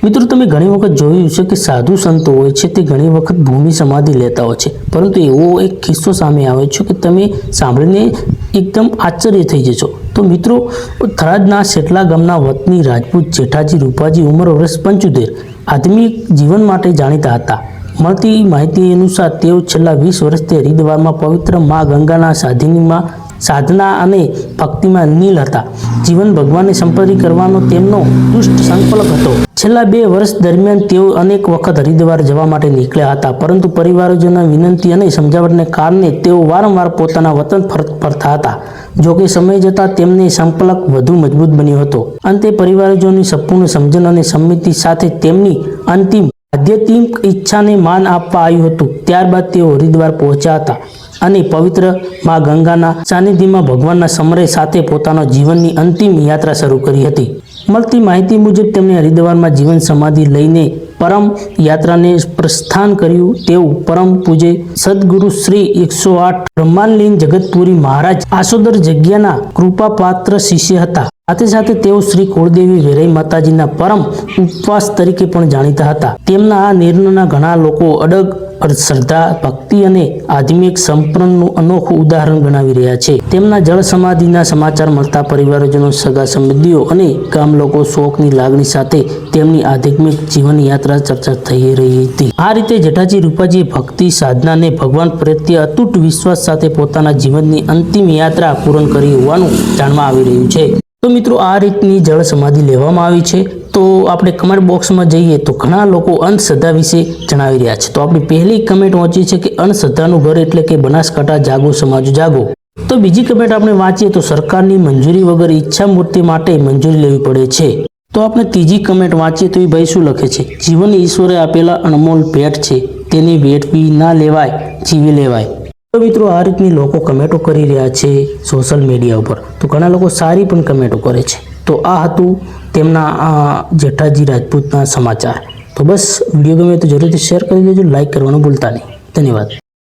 મિત્રો તમે ઘણી વખત જોયું છે કે સાધુ સંતો હોય છે તે ઘણી વખત ભૂમિ સમાધિ લેતા હોય છે, પરંતુ એવો એક કિસ્સો સામે આવે છે કે તમે સાંભળીને એકદમ આશ્ચર્ય થઈ જશો। તો મિત્રો થરાદના શેટલા ગામના વતની રાજપૂત જેઠાજી રૂપાજી ઉંમર વર્ષ 75 આધ્યાત્મિક જીવન માટે જાણીતા હતા। મળતી માહિતી અનુસાર તેઓ છેલ્લા 20 વર્ષથી હરિદ્વારમાં પવિત્ર મા ગંગાના સાધના અને ભક્તિમાં નીલ હતા। જીવન ભગવાનને સંપર્ક કરવાનો તેમનો દૃઢ સંકલ્પ હતો। છેલ્લા 2 વર્ષ દરમિયાન તેઓ અનેક વખત હરિદ્વાર જવા માટે નીકળ્યા હતા, પરંતુ પરિવારજનોની વિનંતી અને સમજાવટને કારણે તેઓ વારંવાર પોતાના વતન ફરતા હતા। જોકે સમય જતાં તેમને સંકલ્પ વધુ મજબૂત બન્યો હતો। અંતે પરિવારજનોની સંપૂર્ણ સમજણ અને સંમતિ સાથે તેમની અંતિમ આધ્યાત્મિક ઈચ્છાને માન આપવા આવ્યું હતું। ત્યારબાદ તેઓ હરિદ્વાર પહોંચ્યા હતા અને પવિત્ર મા ગંગાના સાનિધ્યમાં ભગવાનના સમરે સાથે પોતાના જીવનની અંતિમ યાત્રા શરૂ કરી હતી। મળતી માહિતી મુજબ તેમણે હરિદ્વારમાં જીવન સમાધિ લઈને પરમ યાત્રાને પ્રસ્થાન કર્યું। તેઓ પરમ પૂજ્ય સદગુરુ શ્રી 108 બ્રહ્માનલીન જગતપુરી મહારાજ આસોદર જગ્યાના કૃપાપાત્ર શિષ્ય હતા। સાથે સાથે તેઓ શ્રી કુળદેવી વેરાઈ માતાજીના પરમ ઉપવાસ તરીકે પણ જાણીતા હતા। તેમના આ નિર્ણયના ઘણા લોકો અડગ શ્રદ્ધા, ભક્તિ અને આધ્યાત્મિક સંપન્નનું અનોખું ઉદાહરણ ગણાવી રહ્યા છે। તેમના જળ સમાધિના સમાચાર મળતા પરિવારજનો, સગા સંબંધીઓ અને ગામ લોકો શોકની લાગણી સાથે તેમની આધ્યાત્મિક જીવન યાત્રા ચર્ચા થઈ રહી હતી। આ રીતે જેઠાજી રૂપાજીએ ભક્તિ, સાધના અને ભગવાન પ્રત્યે અતૂટ વિશ્વાસ સાથે પોતાના જીવનની અંતિમ યાત્રા પૂર્ણ કરી હોવાનું જાણવા આવી રહ્યું છે। તો મિત્રો આ રીતની જળ સમાધિ લેવામાં આવી છે। તો આપણે કમેન્ટ બોક્સમાં જઈએ તો ઘણા લોકો અંધશ્રદ્ધા વિશે જણાવી રહ્યા છે। તો આપણી પહેલી કમેન્ટ વાંચી છે કે અંધશ્રદ્ધાનું ઘર એટલે કે બનાસકાંઠા જાગો સમાજ જાગો। તો બીજી કમેન્ટ આપણે વાંચીએ તો સરકારની મંજૂરી વગર ઈચ્છા મૂર્તિ માટે મંજૂરી લેવી પડે છે। તો આપણે ત્રીજી કમેન્ટ વાંચીએ તો એ ભાઈ શું લખે છે, જીવન ઈશ્વરે આપેલા અનમોલ ભેટ છે, તેને વેઠવી ના લેવાય, જીવી લેવાય। તો મિત્રો આ રીતની લોકો કમેન્ટો કરી રહ્યા છે સોશિયલ મીડિયા ઉપર। તો ઘણા લોકો સારી પણ કમેન્ટો કરે છે। તો આ હતું તેમના જેઠાજી રાજપૂતના સમાચાર। તો બસ વિડીયો ગમે તો જરૂરથી શેર કરી દેજો, લાઈક કરવાનું ભૂલતા નહીં। ધન્યવાદ।